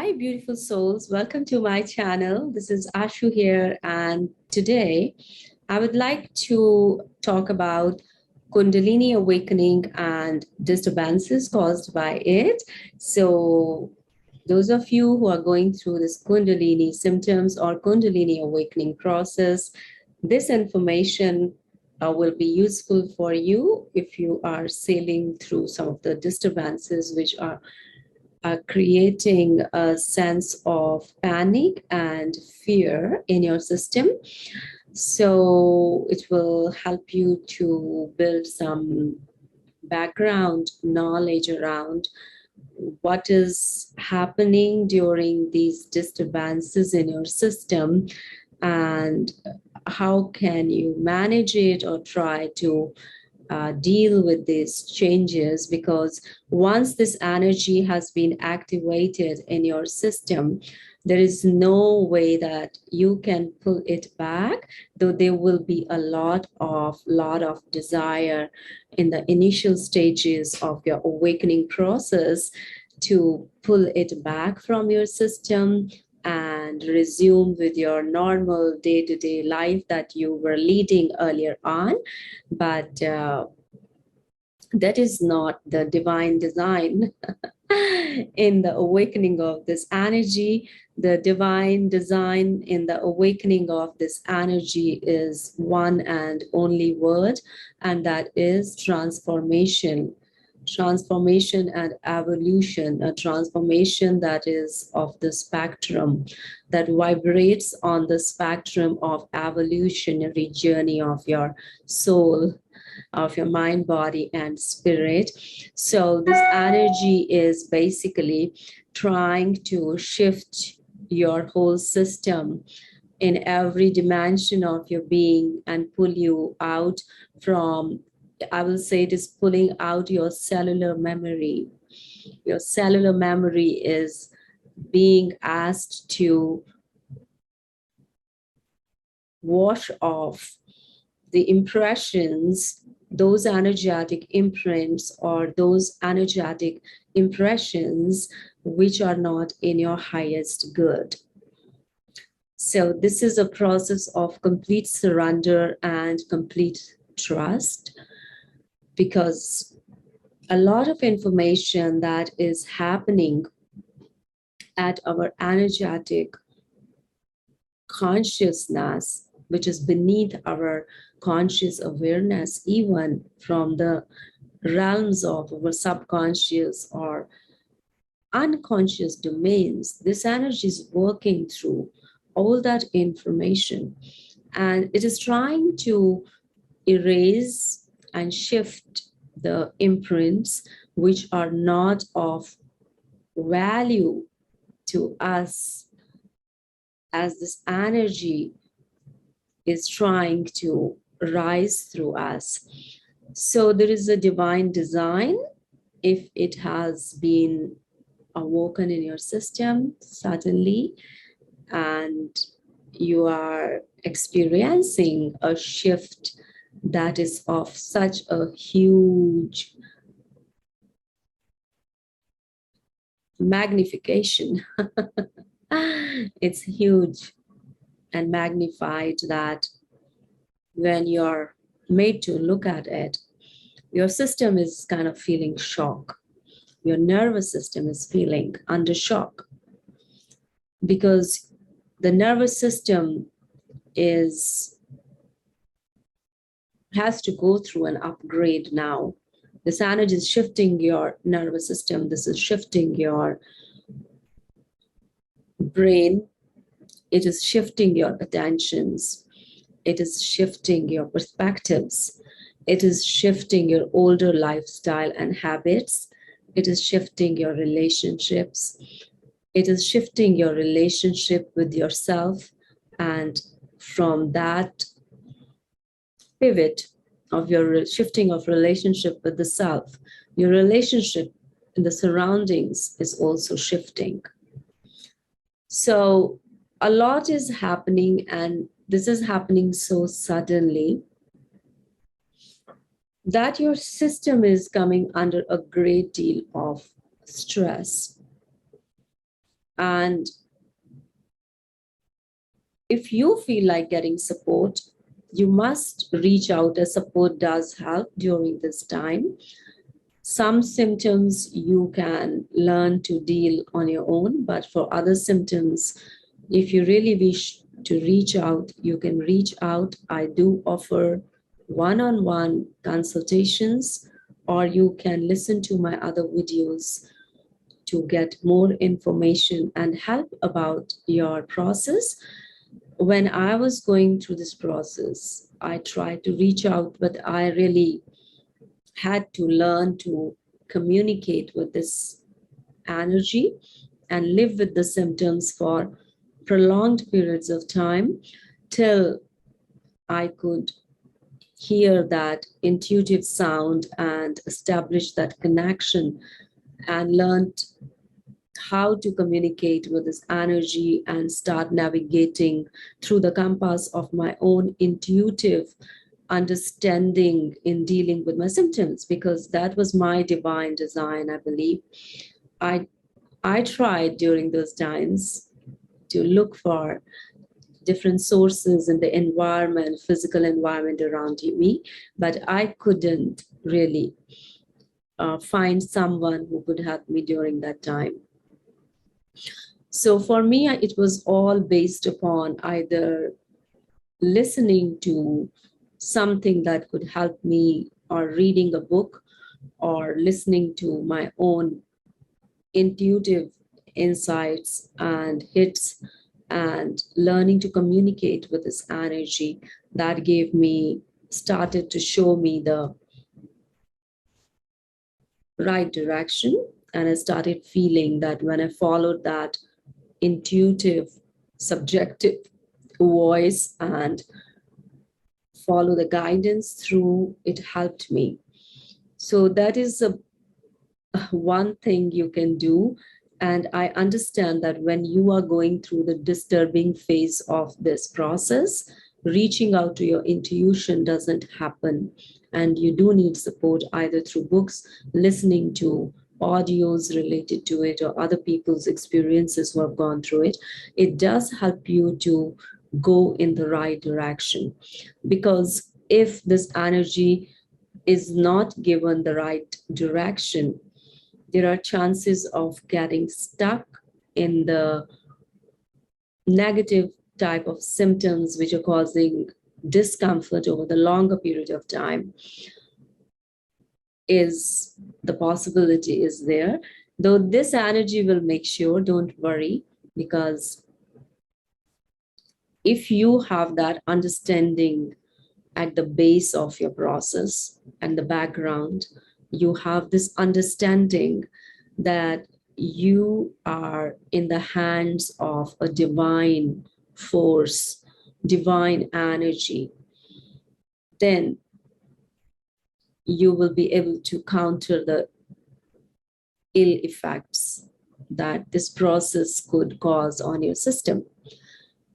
Hi, beautiful souls. Welcome to my channel. This is Ashoo here, and today I would like to talk about Kundalini Awakening and disturbances caused by it. So, those of you who are going through this Kundalini symptoms or Kundalini Awakening process, this information will be useful for you if you are sailing through some of the disturbances which are creating a sense of panic and fear in your system. So it will help you to build some background knowledge around what is happening during these disturbances in your system and how can you manage it or try to deal with these changes, because once this energy has been activated in your system, there is no way that you can pull it back, though there will be a lot of desire in the initial stages of your awakening process to pull it back from your system and resume with your normal day-to-day life that you were leading earlier on. But that is not the divine design in the awakening of this energy. The divine design in the awakening of this energy is one and only word, and that is transformation. Transformation and evolution, a transformation that is of the spectrum, that vibrates on the spectrum of evolutionary journey of your soul, of your mind, body, and spirit. So this energy is basically trying to shift your whole system in every dimension of your being and pull you out from, I will say it is pulling out your cellular memory. Your cellular memory is being asked to wash off the impressions, those energetic imprints or those energetic impressions which are not in your highest good. So this is a process of complete surrender and complete trust, because a lot of information that is happening at our energetic consciousness, which is beneath our conscious awareness, even from the realms of our subconscious or unconscious domains, this energy is working through all that information, and it is trying to erase and shift the imprints which are not of value to us, as this energy is trying to rise through us. So there is a divine design. If it has been awoken in your system suddenly and you are experiencing a shift that is of such a huge magnification, it's huge and magnified, that when you're made to look at it, your system is kind of feeling shock. Your nervous system is feeling under shock, because the nervous system has to go through an upgrade now. This energy is shifting your nervous system. This is shifting your brain. It is shifting your attentions. It is shifting your perspectives. It is shifting your older lifestyle and habits. It is shifting your relationships. It is shifting your relationship with yourself. And from that pivot of your shifting of relationship with the self, your relationship in the surroundings is also shifting. So a lot is happening, and this is happening so suddenly that your system is coming under a great deal of stress. And if you feel like getting support, you must reach out, as support does help during this time. Some symptoms you can learn to deal on your own, but for other symptoms, if you really wish to reach out, you can reach out. I do offer one-on-one consultations, or you can listen to my other videos to get more information and help about your process. When I was going through this process, I tried to reach out, but I really had to learn to communicate with this energy and live with the symptoms for prolonged periods of time till I could hear that intuitive sound and establish that connection, and learned how to communicate with this energy and start navigating through the compass of my own intuitive understanding in dealing with my symptoms, because that was my divine design, I believe. I tried during those times to look for different sources in the environment, physical environment around me, but I couldn't really find someone who could help me during that time. So for me, it was all based upon either listening to something that could help me, or reading a book, or listening to my own intuitive insights and hits, and learning to communicate with this energy that started to show me the right direction. And I started feeling that when I followed that intuitive, subjective voice and follow the guidance through, it helped me. So that is one thing you can do. And I understand that when you are going through the disturbing phase of this process, reaching out to your intuition doesn't happen. And you do need support either through books, listening to audios related to it, or other people's experiences who have gone through it. It does help you to go in the right direction. Because if this energy is not given the right direction, there are chances of getting stuck in the negative type of symptoms which are causing discomfort over the longer period of time. Is the possibility is there, though this energy will make sure, don't worry, because if you have that understanding at the base of your process and the background, you have this understanding that you are in the hands of a divine force, divine energy, then you will be able to counter the ill effects that this process could cause on your system.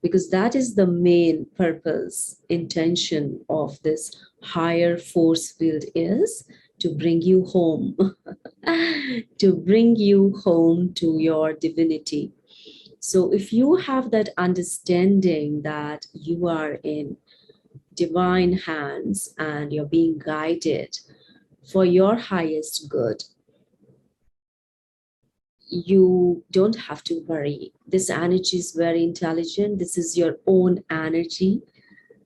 Because that is the main purpose, intention of this higher force field, is to bring you home, to bring you home to your divinity. So if you have that understanding that you are in divine hands and you're being guided for your highest good, you don't have to worry. This energy is very intelligent. This is your own energy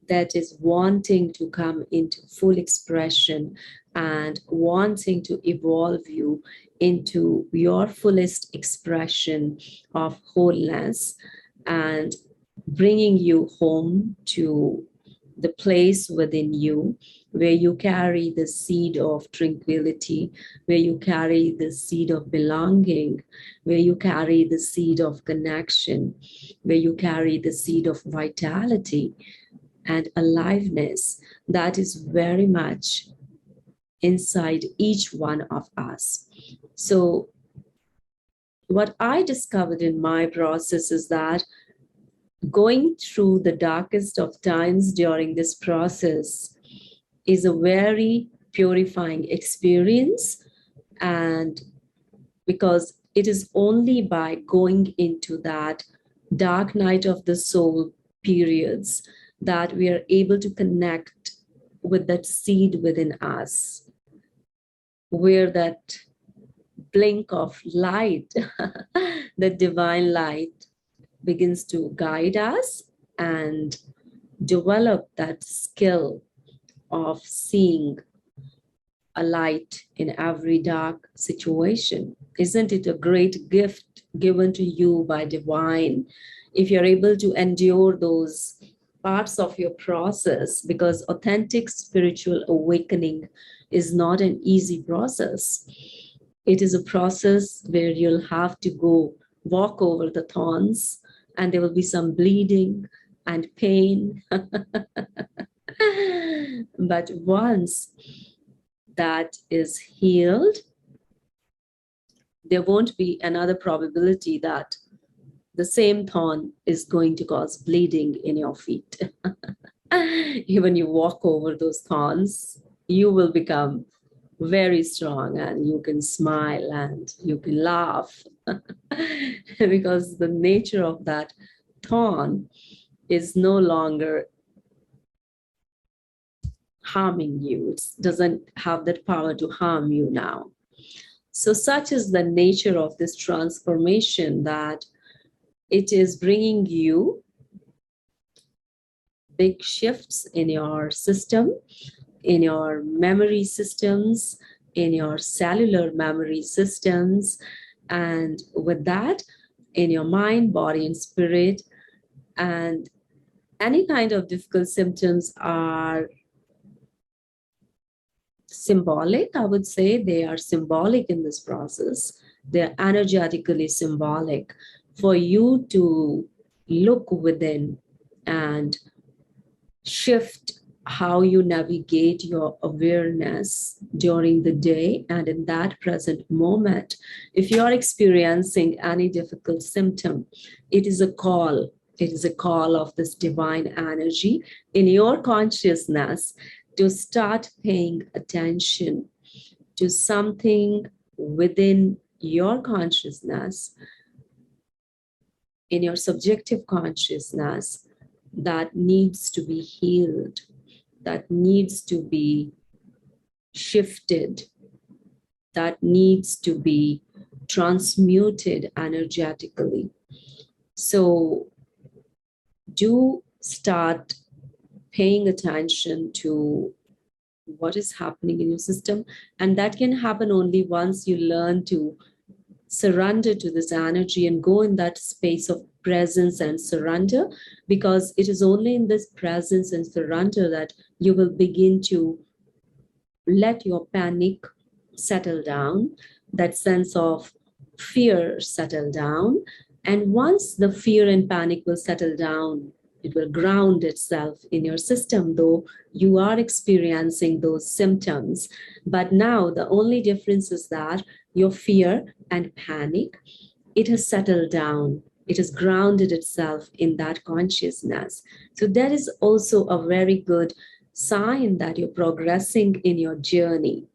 that is wanting to come into full expression and wanting to evolve you into your fullest expression of wholeness, and bringing you home to the place within you where you carry the seed of tranquility, where you carry the seed of belonging, where you carry the seed of connection, where you carry the seed of vitality and aliveness that is very much inside each one of us. So what I discovered in my process is that going through the darkest of times during this process is a very purifying experience. And because It is only by going into that dark night of the soul periods that we are able to connect with that seed within us, where that blink of light, the divine light, begins to guide us and develop that skill of seeing a light in every dark situation. Isn't it a great gift given to you by divine if you're able to endure those parts of your process? Because authentic spiritual awakening is not an easy process. It is a process where you'll have to go walk over the thorns, and there will be some bleeding and pain. But once that is healed, there won't be another probability that the same thorn is going to cause bleeding in your feet. Even you walk over those thorns, you will become very strong and you can smile and you can laugh because the nature of that thorn is no longer harming you. It doesn't have that power to harm you now. So such is the nature of this transformation, that it is bringing you big shifts in your system, in your memory systems, in your cellular memory systems, and with that, in your mind, body, and spirit. And any kind of difficult symptoms are symbolic, I would say. They are symbolic in this process. They're energetically symbolic for you to look within and shift how you navigate your awareness during the day and in that present moment. If you are experiencing any difficult symptom, it is a call. It is a call of this divine energy in your consciousness to start paying attention to something within your consciousness, in your subjective consciousness, that needs to be healed, that needs to be shifted, that needs to be transmuted energetically. So do start paying attention to what is happening in your system. And that can happen only once you learn to surrender to this energy and go in that space of presence and surrender, because it is only in this presence and surrender that you will begin to let your panic settle down, that sense of fear settle down. And once the fear and panic will settle down, it will ground itself in your system, though you are experiencing those symptoms. But now the only difference is that your fear and panic, it has settled down. It has grounded itself in that consciousness. So that is also a very good sign that you're progressing in your journey.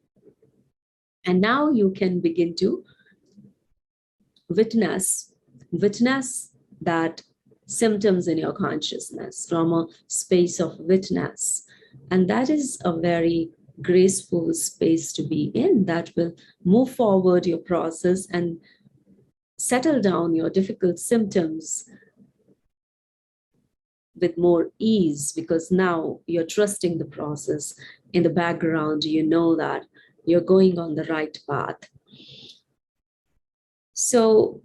And now you can begin to witness that symptoms in your consciousness from a space of witness. And that is a very graceful space to be in, that will move forward your process and settle down your difficult symptoms with more ease, because now you're trusting the process. In the background, you know that you're going on the right path. So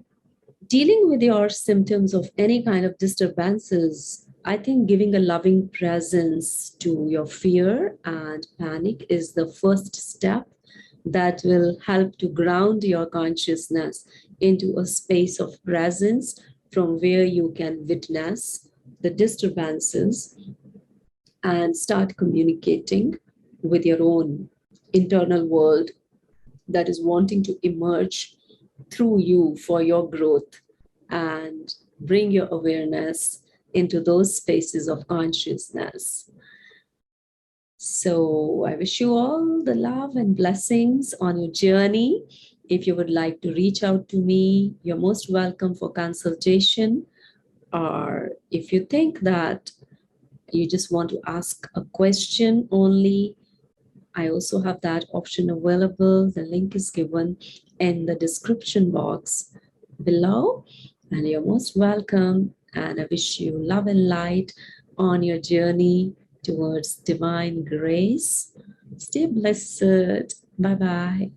dealing with your symptoms of any kind of disturbances, I think giving a loving presence to your fear and panic is the first step that will help to ground your consciousness into a space of presence from where you can witness the disturbances and start communicating with your own internal world that is wanting to emerge through you for your growth, and bring your awareness into those spaces of consciousness. So I wish you all the love and blessings on your journey. If you would like to reach out to me, you're most welcome for consultation. Or if you think that you just want to ask a question only, I also have that option available. The link is given in the description box below, and you're most welcome. And I wish you love and light on your journey towards divine grace. Stay blessed. Bye bye.